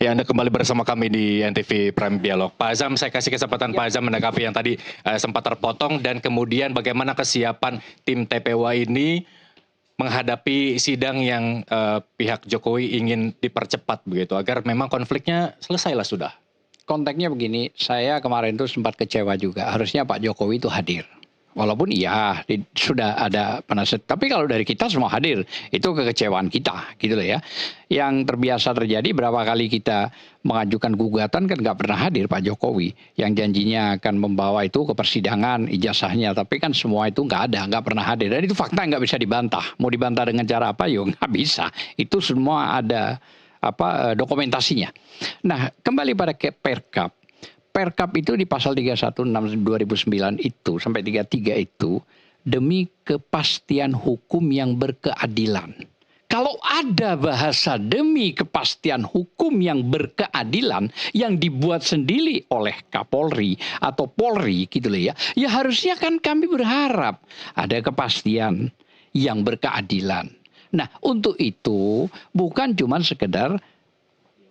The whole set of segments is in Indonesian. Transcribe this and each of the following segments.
Ya, Anda kembali bersama kami di NTV Prime Dialog. Pak Azam, saya kasih kesempatan Pak Azam menanggapi yang tadi sempat terpotong, dan kemudian bagaimana kesiapan tim TPWA ini menghadapi sidang yang pihak Jokowi ingin dipercepat begitu, agar memang konfliknya selesailah sudah. Konteksnya begini, saya kemarin itu sempat kecewa juga. Harusnya Pak Jokowi itu hadir. Walaupun iya sudah ada penasihat, tapi kalau dari kita semua hadir, itu kekecewaan kita, gitu loh ya. Yang terbiasa terjadi berapa kali kita mengajukan gugatan kan nggak pernah hadir Pak Jokowi. Yang janjinya akan membawa itu ke persidangan ijazahnya, tapi kan semua itu nggak pernah hadir. Dan itu fakta nggak bisa dibantah. Mau dibantah dengan cara apa? Yo nggak bisa. Itu semua ada dokumentasinya. Nah, kembali pada Perkap. Perkap itu di pasal 316 2009 itu sampai 33 itu demi kepastian hukum yang berkeadilan. Kalau ada bahasa demi kepastian hukum yang berkeadilan yang dibuat sendiri oleh Kapolri atau Polri gitu loh ya. Ya harusnya kan kami berharap ada kepastian yang berkeadilan. Nah, untuk itu bukan cuma sekedar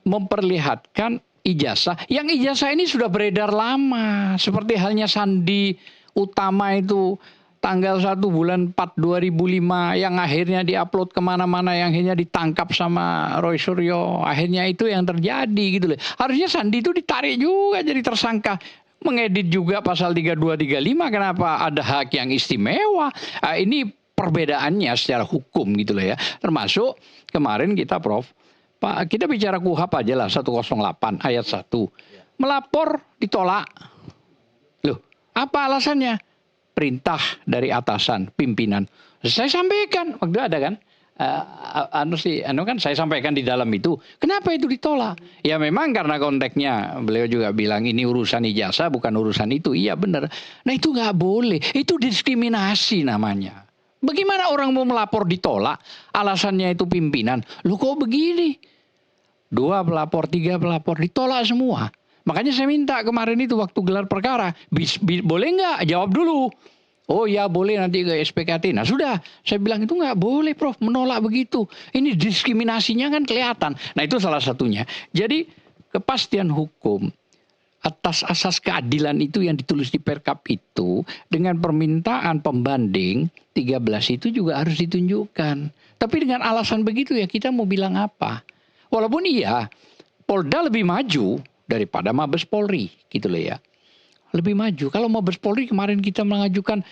memperlihatkan ijazah. Yang ijazah ini sudah beredar lama. Seperti halnya Sandi Utama itu tanggal 1 bulan 4 2005 yang akhirnya diupload kemana-mana, yang akhirnya ditangkap sama Roy Suryo. Akhirnya itu yang terjadi gitu loh. Harusnya Sandi itu ditarik juga jadi tersangka. Mengedit juga pasal 3235, kenapa ada hak yang istimewa. Ini perbedaannya secara hukum gitu loh ya. Termasuk kemarin kita Prof, Pak, kita bicara KUHP aja lah 108 ayat 1. Melapor ditolak. Loh, apa alasannya? Perintah dari atasan, pimpinan. Saya sampaikan, waktu ada kan? Saya sampaikan di dalam itu. Kenapa itu ditolak? Ya memang karena konteksnya beliau juga bilang ini urusan ijazah bukan urusan itu. Iya benar. Nah itu nggak boleh. Itu diskriminasi namanya. Bagaimana orang mau melapor ditolak, alasannya itu pimpinan. Loh kok begini? 2 pelapor, 3 pelapor, ditolak semua. Makanya saya minta kemarin itu waktu gelar perkara, boleh nggak? Jawab dulu. Oh ya boleh nanti ke SPKT. Nah sudah, saya bilang itu nggak boleh Prof, menolak begitu. Ini diskriminasinya kan kelihatan. Nah itu salah satunya. Jadi kepastian hukum atas asas keadilan itu yang ditulis di Perkap itu dengan permintaan pembanding 13 itu juga harus ditunjukkan. Tapi dengan alasan begitu ya kita mau bilang apa? Walaupun iya Polda lebih maju daripada Mabes Polri gitu loh ya. Lebih maju. Kalau Mabes Polri kemarin kita mengajukan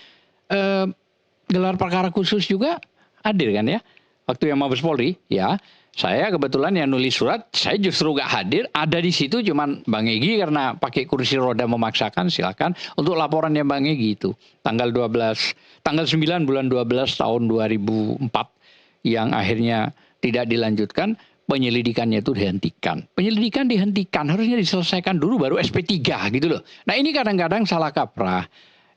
gelar perkara khusus juga hadir kan ya. Waktu yang Mabes Polri ya. Saya kebetulan yang nulis surat, saya justru gak hadir, ada di situ cuman Bang Egy karena pakai kursi roda memaksakan, silakan untuk laporannya Bang Egy itu. Tanggal 9 bulan 12 tahun 2004 yang akhirnya tidak dilanjutkan, penyelidikannya itu dihentikan. Penyelidikan dihentikan, harusnya diselesaikan dulu baru SP3 gitu loh. Nah ini kadang-kadang salah kaprah.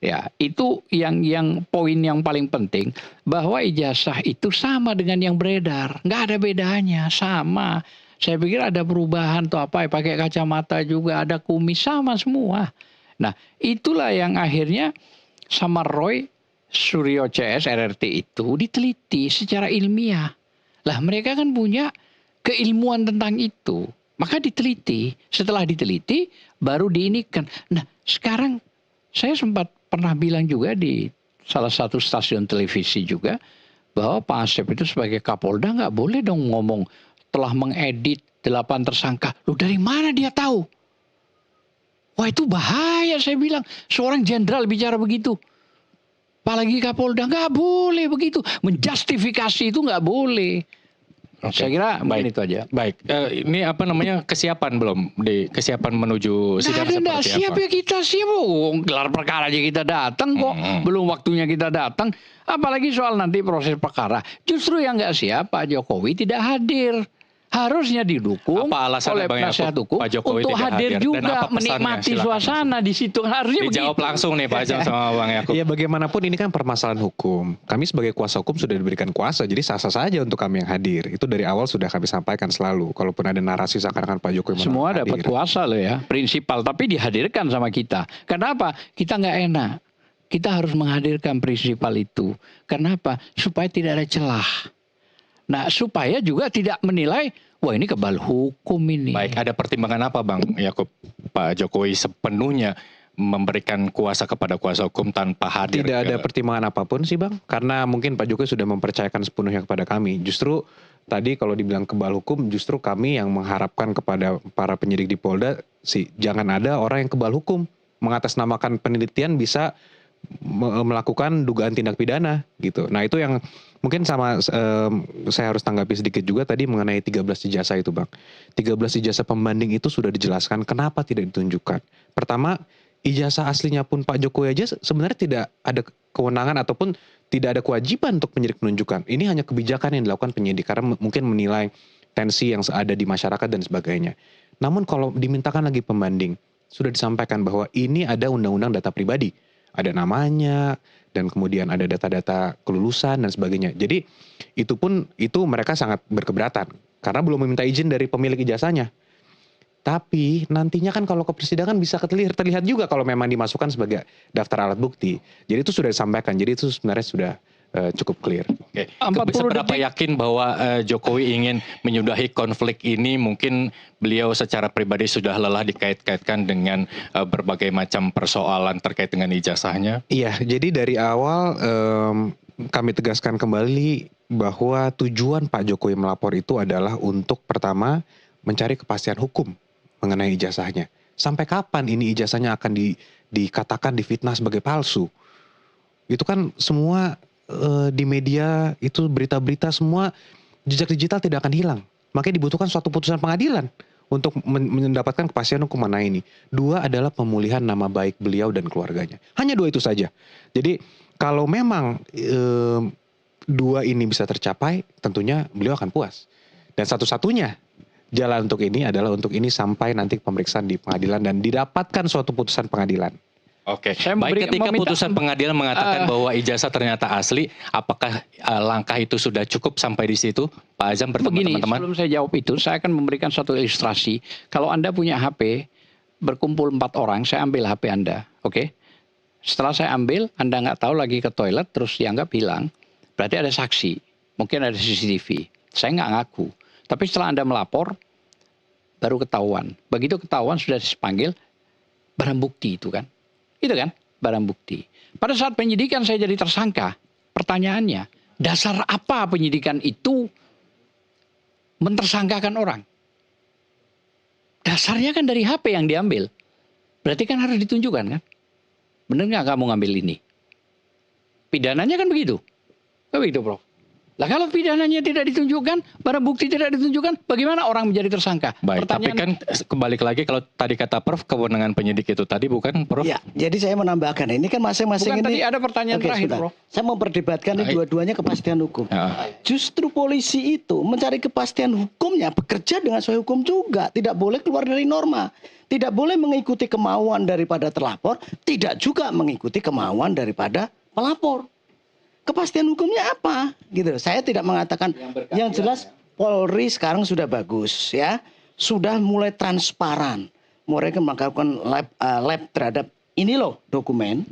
Ya, itu yang poin yang paling penting, bahwa ijazah itu sama dengan yang beredar, nggak ada bedanya, sama. Saya pikir ada perubahan tuh apa ya, pakai kacamata juga, ada kumis, sama semua. Nah, itulah yang akhirnya sama Roy Suryo CS RRT itu diteliti secara ilmiah. Lah mereka kan punya keilmuan tentang itu, maka diteliti. Setelah diteliti baru diinikan. Nah, sekarang saya sempat pernah bilang juga di salah satu stasiun televisi juga bahwa Pak Asep itu sebagai Kapolda nggak boleh dong ngomong telah mengedit 8 tersangka. Loh dari mana dia tahu? Wah itu bahaya saya bilang. Seorang jenderal bicara begitu. Apalagi Kapolda nggak boleh begitu. Menjustifikasi itu nggak boleh. Oke. Saya kira baik itu aja. Baik, ini apa namanya kesiapan belum di kesiapan menuju sidang seperti siap apa? ya kita siap, gelar perkara aja kita datang kok, belum waktunya kita datang. Apalagi soal nanti proses perkara. Justru yang nggak siap Pak Jokowi tidak hadir. Harusnya didukung oleh penasihat hukum untuk hadir juga menikmati suasana di situ. Harusnya dijawab begitu. Langsung nih Pak Azam sama Bang Yakub. Ya bagaimanapun ini kan permasalahan hukum. Kami sebagai kuasa hukum sudah diberikan kuasa, jadi sah-sah saja untuk kami yang hadir. Itu dari awal sudah kami sampaikan selalu. Kalaupun ada narasi seakan-akan Pak Jokowi semua dapat kuasa loh ya, prinsipal. Tapi dihadirkan sama kita. Kenapa? Kita nggak enak. Kita harus menghadirkan prinsipal itu. Kenapa? Supaya tidak ada celah. Nah, supaya juga tidak menilai, wah ini kebal hukum ini. Baik, ada pertimbangan apa Bang Yakub? Pak Jokowi sepenuhnya memberikan kuasa kepada kuasa hukum tanpa hadir. Tidak ada pertimbangan apapun sih Bang, karena mungkin Pak Jokowi sudah mempercayakan sepenuhnya kepada kami. Justru tadi kalau dibilang kebal hukum, justru kami yang mengharapkan kepada para penyidik di Polda sih jangan ada orang yang kebal hukum, mengatasnamakan penelitian bisa melakukan dugaan tindak pidana gitu. Nah itu yang mungkin saya harus tanggapi sedikit juga tadi mengenai 13 ijazah itu Bang. 13 ijazah pembanding itu sudah dijelaskan kenapa tidak ditunjukkan. Pertama, ijazah aslinya pun Pak Jokowi aja sebenarnya tidak ada kewenangan ataupun tidak ada kewajiban untuk penyidik menunjukkan. Ini hanya kebijakan yang dilakukan penyidik karena mungkin menilai tensi yang ada di masyarakat dan sebagainya. Namun kalau dimintakan lagi pembanding, sudah disampaikan bahwa ini ada undang-undang data pribadi. Ada namanya dan kemudian ada data-data kelulusan dan sebagainya. Jadi itu mereka sangat berkeberatan karena belum meminta izin dari pemilik ijazahnya. Tapi nantinya kan kalau ke persidangan bisa terlihat juga kalau memang dimasukkan sebagai daftar alat bukti. Jadi itu sudah disampaikan. Jadi itu sebenarnya sudah cukup clear. Oke. 40 Seberapa detik. yakin bahwa Jokowi ingin menyudahi konflik ini? Mungkin beliau secara pribadi sudah lelah dikait-kaitkan dengan berbagai macam persoalan terkait dengan ijazahnya. Iya, jadi dari awal kami tegaskan kembali bahwa tujuan Pak Jokowi melapor itu adalah untuk pertama mencari kepastian hukum mengenai ijazahnya. Sampai kapan ini ijazahnya akan dikatakan difitnah sebagai palsu? Itu kan semua di media itu berita-berita semua jejak digital tidak akan hilang. Makanya dibutuhkan suatu putusan pengadilan untuk mendapatkan kepastian hukum mana ini. 2 adalah pemulihan nama baik beliau dan keluarganya. Hanya 2 itu saja. Jadi kalau memang 2 ini bisa tercapai, tentunya beliau akan puas. Dan satu-satunya jalan untuk ini adalah untuk ini sampai nanti pemeriksaan di pengadilan dan didapatkan suatu putusan pengadilan. Oke, Saya baik ketika meminta- putusan pengadilan mengatakan bahwa ijazah ternyata asli, apakah langkah itu sudah cukup sampai di situ? Pak Azam bertemu Begini, teman-teman. sebelum saya jawab itu, saya akan memberikan satu ilustrasi. Kalau Anda punya HP, berkumpul 4 orang, saya ambil HP Anda, oke? Setelah saya ambil, Anda nggak tahu lagi ke toilet, terus dianggap hilang, berarti ada saksi, mungkin ada CCTV. Saya nggak ngaku. Tapi setelah Anda melapor, baru ketahuan. Begitu ketahuan, sudah dipanggil, barang bukti itu kan. Itu kan, barang bukti. Pada saat penyidikan saya jadi tersangka, pertanyaannya, dasar apa penyidikan itu mentersangkakan orang? Dasarnya kan dari HP yang diambil. Berarti kan harus ditunjukkan kan? Benar nggak kamu ngambil ini? Pidananya kan begitu. Kan begitu, Prof. Lah kalau pidananya tidak ditunjukkan, barang bukti tidak ditunjukkan, bagaimana orang menjadi tersangka? Baik, tapi kan kembali lagi kalau tadi kata Prof, kewenangan penyidik itu tadi bukan Prof? Ya, jadi saya menambahkan ini kan masing-masing Bukan, ini. tadi ada pertanyaan Oke, terakhir, sebentar. Prof. Saya memperdebatkan ini Baik. dua-duanya kepastian hukum. Ya. Justru polisi itu mencari kepastian hukumnya, bekerja dengan sesuai hukum juga, tidak boleh keluar dari norma. Tidak boleh mengikuti kemauan daripada terlapor, tidak juga mengikuti kemauan daripada pelapor. Kepastian hukumnya apa? Gitu. Saya tidak mengatakan yang jelas Polri sekarang sudah bagus ya. Sudah mulai transparan. Mereka melakukan lab terhadap ini loh dokumen.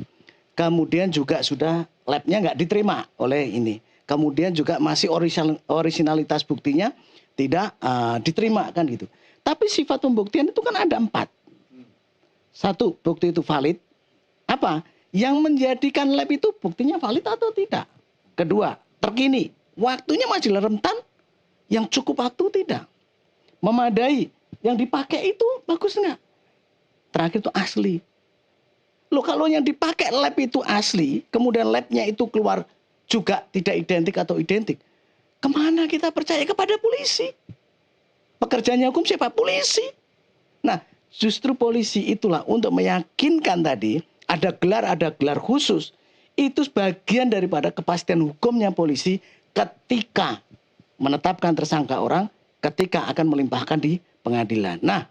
Kemudian juga sudah labnya nggak diterima oleh ini. Kemudian juga masih originalitas buktinya tidak diterima kan gitu. Tapi sifat pembuktian itu kan ada 4. 1, bukti itu valid. Apa? Yang menjadikan lab itu buktinya valid atau tidak. 2, terkini. Waktunya masih rentan. Yang cukup waktu tidak. Memadai. Yang dipakai itu bagus enggak? Terakhir itu asli. Loh kalau yang dipakai lab itu asli, kemudian labnya itu keluar juga tidak identik atau identik. Kemana kita percaya? Kepada polisi. Pekerjaannya hukum siapa? Polisi. Nah justru polisi itulah untuk meyakinkan tadi, ada gelar khusus. Itu sebagian daripada kepastian hukumnya polisi ketika menetapkan tersangka orang, ketika akan melimpahkan di pengadilan. Nah,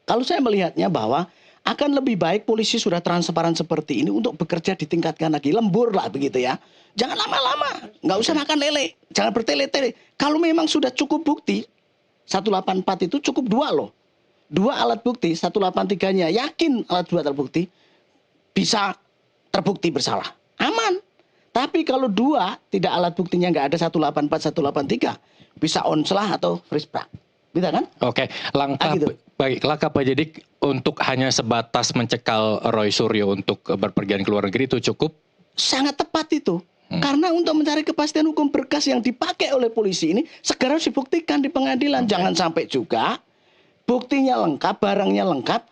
kalau saya melihatnya bahwa akan lebih baik polisi sudah transparan seperti ini untuk bekerja ditingkatkan lagi. Lembur lah begitu ya. Jangan lama-lama, nggak usah makan lele, jangan bertele-tele. Kalau memang sudah cukup bukti, 184 itu cukup 2 loh. 2 alat bukti, 183-nya yakin alat 2 terbukti, bisa terbukti bersalah. Aman. Tapi kalau 2 tidak alat buktinya nggak ada 184, 183, bisa onslah atau frisbak. Bisa kan? Oke, langkah gitu. baik, langkah penyidik untuk hanya sebatas mencekal Roy Suryo untuk berpergian ke luar negeri itu cukup? Sangat tepat itu. Karena untuk mencari kepastian hukum berkas yang dipakai oleh polisi ini segera harus dibuktikan di pengadilan. Jangan sampai juga buktinya lengkap, barangnya lengkap,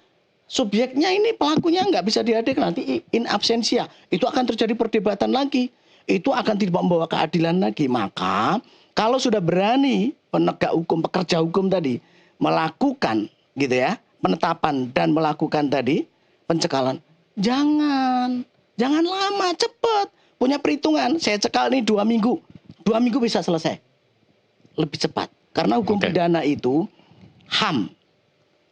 subjeknya ini pelakunya nggak bisa dihadirkan, nanti in absentia. Itu akan terjadi perdebatan lagi. Itu akan tidak membawa keadilan lagi. Maka kalau sudah berani penegak hukum, pekerja hukum tadi melakukan gitu ya, penetapan dan melakukan tadi pencekalan, jangan lama, cepat. Punya perhitungan, saya cekal ini 2 minggu. 2 minggu bisa selesai. Lebih cepat. Karena hukum pidana itu HAM.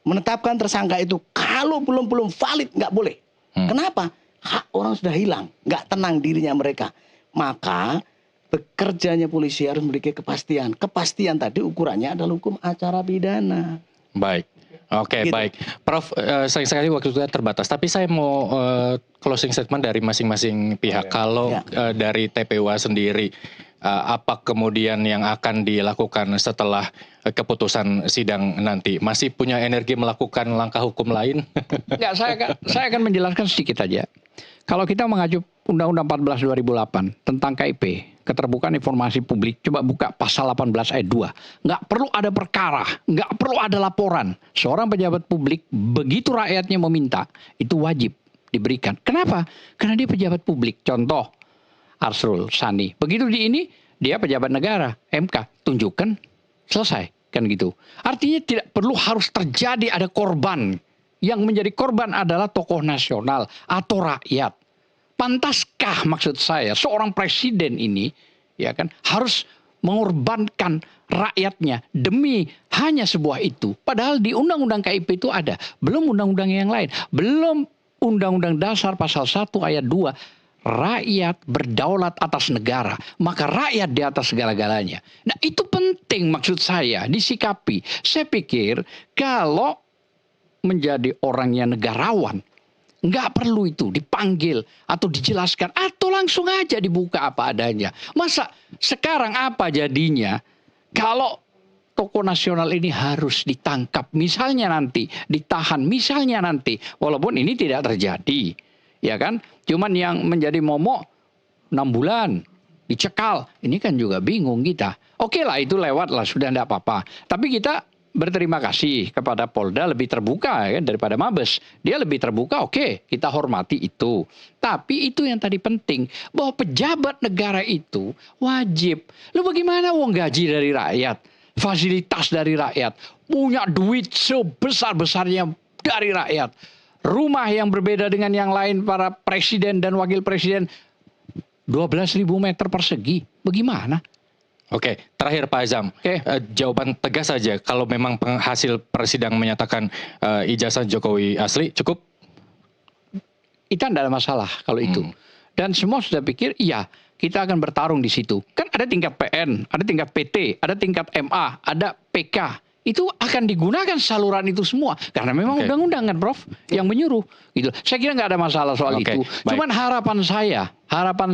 Menetapkan tersangka itu kalau belum valid nggak boleh. Kenapa? Hak orang sudah hilang. Nggak tenang dirinya mereka. Maka bekerjanya polisi harus memiliki kepastian. Kepastian tadi ukurannya adalah hukum acara pidana. Baik. Oke, Gitu. baik. Prof, sayang sekali waktu kita terbatas. Tapi saya mau closing statement dari masing-masing pihak. Kalau dari TPWA sendiri, apa kemudian yang akan dilakukan setelah keputusan sidang nanti? Masih punya energi melakukan langkah hukum lain? Enggak, saya akan menjelaskan sedikit aja. Kalau kita mengacu Undang-Undang 14 2008 tentang KIP, keterbukaan informasi publik, coba buka pasal 18 ayat 2. Nggak perlu ada perkara, nggak perlu ada laporan. Seorang pejabat publik, begitu rakyatnya meminta, itu wajib diberikan. Kenapa? Karena dia pejabat publik. Contoh, Arsul Sani. Begitu di ini, dia pejabat negara, MK, tunjukkan, selesai. Kan gitu. Artinya tidak perlu harus terjadi ada korban. Yang menjadi korban adalah tokoh nasional atau rakyat. Pantaskah maksud saya seorang presiden ini ya kan harus mengorbankan rakyatnya demi hanya sebuah itu? Padahal di Undang-Undang KIP itu ada, belum undang-undang yang lain, belum Undang-Undang Dasar pasal 1 ayat 2. Rakyat berdaulat atas negara, maka rakyat di atas segala-galanya. Nah, itu penting maksud saya disikapi. Saya pikir kalau menjadi orang yang negarawan, nggak perlu itu dipanggil atau dijelaskan atau langsung aja dibuka apa adanya. Masa sekarang apa jadinya kalau tokoh nasional ini harus ditangkap, misalnya nanti ditahan, misalnya nanti, walaupun ini tidak terjadi, ya kan? Cuman yang menjadi momok 6 bulan dicekal, ini kan juga bingung kita. Oke lah, itu lewat lah, sudah tidak apa-apa. Tapi kita berterima kasih kepada Polda lebih terbuka kan daripada Mabes. Dia lebih terbuka, oke, kita hormati itu. Tapi itu yang tadi penting, bahwa pejabat negara itu wajib. Lu bagaimana wong gaji dari rakyat, fasilitas dari rakyat, punya duit sebesar-besarnya dari rakyat. Rumah yang berbeda dengan yang lain para presiden dan wakil presiden 12.000 meter persegi. Bagaimana? Oke, terakhir Pak Azam, jawaban tegas saja. Kalau memang hasil persidangan menyatakan ijazah Jokowi asli, cukup? Itu tidak ada masalah kalau itu. Dan semua sudah pikir, iya kita akan bertarung di situ. Kan ada tingkat PN, ada tingkat PT, ada tingkat MA, ada PK. Itu akan digunakan saluran itu semua. Karena memang undang-undang kan Prof, yang menyuruh. Gitu. Saya kira nggak ada masalah soal itu. Cuman harapan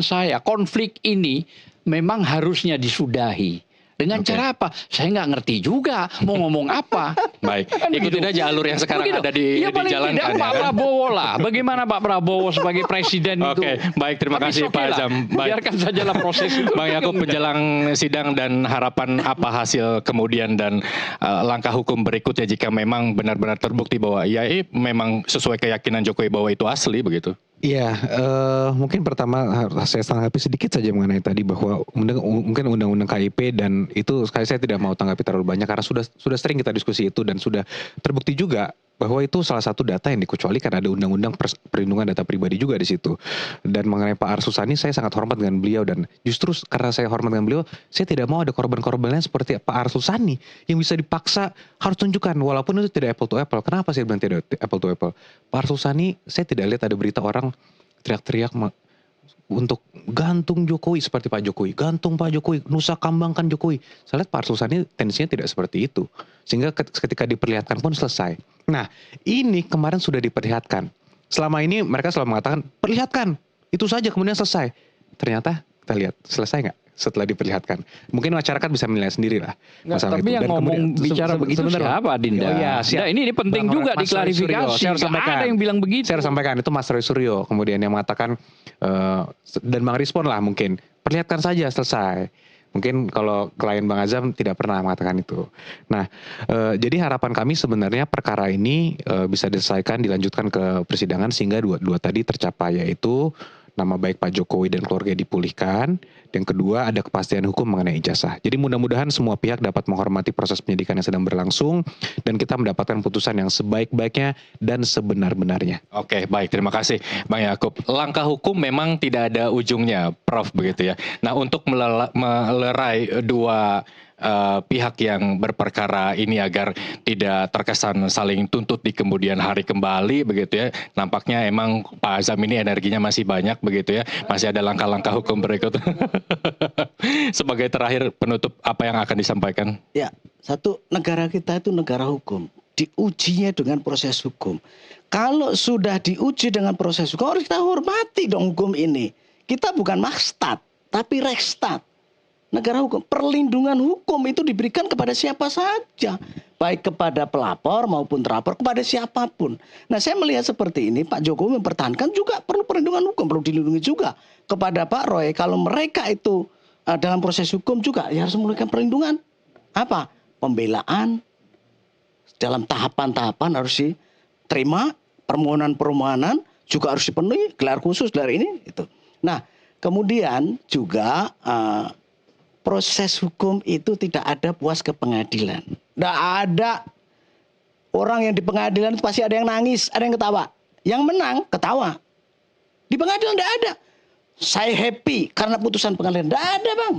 saya, konflik ini memang harusnya disudahi. Dengan cara apa? Saya nggak ngerti juga mau ngomong apa. Baik, kan ikutin aja alur yang sekarang ada ya, paling dijalankan. Tidak Pak Prabowo lah. Bagaimana Pak Prabowo sebagai presiden itu? Oke, baik, terima kasih Pak Azam. Biarkan sajalah proses itu. Bang Yakub, menjelang sidang dan harapan apa hasil kemudian dan langkah hukum berikutnya jika memang benar-benar terbukti bahwa ya memang sesuai keyakinan Jokowi bahwa itu asli begitu? Iya, mungkin pertama saya tanggapi sedikit saja mengenai tadi bahwa mungkin undang-undang KIP dan itu sekali saya tidak mau tanggapi terlalu banyak karena sudah sering kita diskusi itu dan sudah terbukti juga bahwa itu salah satu data yang dikecualikan, ada undang-undang perlindungan data pribadi juga di situ. Dan mengenai Pak Arsul Sani, saya sangat hormat dengan beliau dan justru karena saya hormat dengan beliau, saya tidak mau ada korban-korban lain seperti Pak Arsul Sani yang bisa dipaksa harus tunjukkan walaupun itu tidak apple to apple. Kenapa saya bilang tidak apple to apple? Pak Arsul Sani, saya tidak lihat ada berita orang teriak-teriak untuk gantung Jokowi seperti Pak Jokowi, gantung Pak Jokowi, nusa kambangkan Jokowi. Saya lihat Pak Arsul Sani tensinya tidak seperti itu, sehingga ketika diperlihatkan pun selesai. Nah, ini kemarin sudah diperlihatkan. Selama ini mereka selalu mengatakan perlihatkan, itu saja kemudian selesai. Ternyata kita lihat selesai nggak? setelah diperlihatkan. Mungkin masyarakat bisa menilai sendiri lah Nggak, masalah tapi itu. yang Dan ngomong kemudian- bicara begitu sebentar, Bang. siapa, Dinda? Oh iya, siap. Nah, ini penting Bang juga Mas Roy Suryo, diklarifikasi. saya harus Nggak sampaikan. ada yang bilang begitu. Saya harus sampaikan itu Mas Roy Suryo kemudian yang mengatakan dan Bang Respon lah mungkin perlihatkan saja selesai. Mungkin kalau klien Bang Azam tidak pernah mengatakan itu. Nah, jadi harapan kami sebenarnya perkara ini bisa diselesaikan, dilanjutkan ke persidangan sehingga dua tadi tercapai, yaitu nama baik Pak Jokowi dan keluarga dipulihkan. Yang kedua ada kepastian hukum mengenai ijazah. Jadi mudah-mudahan semua pihak dapat menghormati proses penyidikan yang sedang berlangsung dan kita mendapatkan putusan yang sebaik-baiknya dan sebenar-benarnya. Oke, baik. Terima kasih, Bang Yakub. Langkah hukum memang tidak ada ujungnya, Prof. Begitu ya. Nah, untuk melerai dua pihak yang berperkara ini agar tidak terkesan saling tuntut di kemudian hari kembali, begitu ya. Nampaknya emang Pak Azam ini energinya masih banyak, begitu ya. Masih ada langkah-langkah hukum berikut. Sebagai terakhir penutup, apa yang akan disampaikan? Ya, satu, negara kita itu negara hukum. Diujinya dengan proses hukum. Kalau sudah diuji dengan proses hukum, harus kita hormati dong hukum ini. Kita bukan makstat, tapi rekstat. Negara hukum, perlindungan hukum itu diberikan kepada siapa saja. Baik kepada pelapor maupun terlapor, kepada siapapun. Nah, saya melihat seperti ini, Pak Jokowi mempertahankan juga perlu perlindungan hukum, perlu dilindungi juga. Kepada Pak Roy, kalau mereka itu dalam proses hukum juga, ya harus memberikan perlindungan. Apa? Pembelaan, dalam tahapan-tahapan harus diterima, permohonan-permohonan juga harus dipenuhi, gelar khusus, gelar ini. Itu. Nah, kemudian juga proses hukum itu tidak ada puas ke pengadilan. Tidak ada orang yang di pengadilan itu pasti ada yang nangis, ada yang ketawa. Yang menang ketawa. Di pengadilan tidak ada. Saya happy karena putusan pengadilan. Tidak ada, Bang.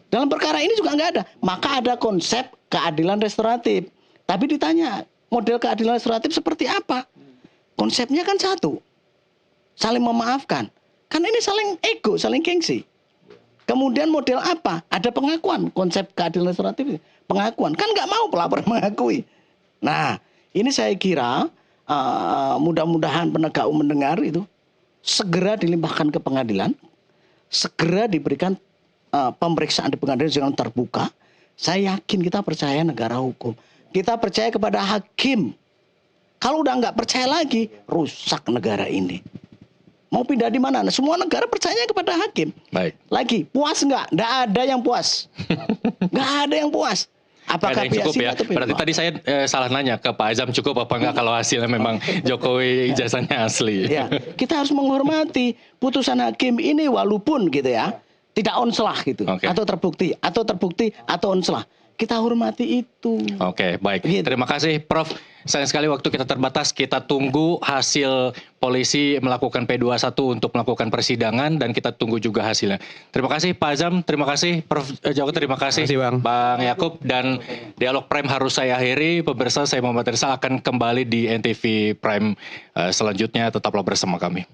Dalam perkara ini juga nggak ada. Maka ada konsep keadilan restoratif. Tapi ditanya, model keadilan restoratif seperti apa? Konsepnya kan satu. Saling memaafkan. Kan ini saling ego, saling gengsi. Kemudian model apa? Ada pengakuan. Konsep keadilan restoratif, pengakuan. Kan nggak mau pelapor mengakui. Nah, ini saya kira mudah-mudahan penegak hukum mendengar itu. Segera dilimpahkan ke pengadilan. Segera diberikan pemeriksaan di pengadilan dengan terbuka. Saya yakin kita percaya negara hukum. Kita percaya kepada hakim. Kalau udah nggak percaya lagi, rusak negara ini. Mau pindah di mana? Nah, semua negara percaya kepada hakim. Baik. Lagi, puas nggak? Nggak ada yang puas. Nggak ada yang puas. Apakah Ada yang cukup ya? atau Berarti tadi saya salah nanya ke Pak Azam, cukup apa enggak kalau hasilnya memang Jokowi ijazahnya asli. Ya, kita harus menghormati putusan hakim ini walaupun gitu ya, tidak onslah gitu. Oke. Atau terbukti atau onslah. Kita hormati itu. Oke, baik. Begitu. Terima kasih, Prof. Sayang sekali waktu kita terbatas. Kita tunggu hasil polisi melakukan P21 untuk melakukan persidangan dan kita tunggu juga hasilnya. Terima kasih Pak Azam, terima kasih Prof. Joko, terima kasih, Bang Yakub, dan Dialog Prime harus saya akhiri. Pemirsa, saya Muhammad Rizal akan kembali di NTV Prime selanjutnya. Tetaplah bersama kami.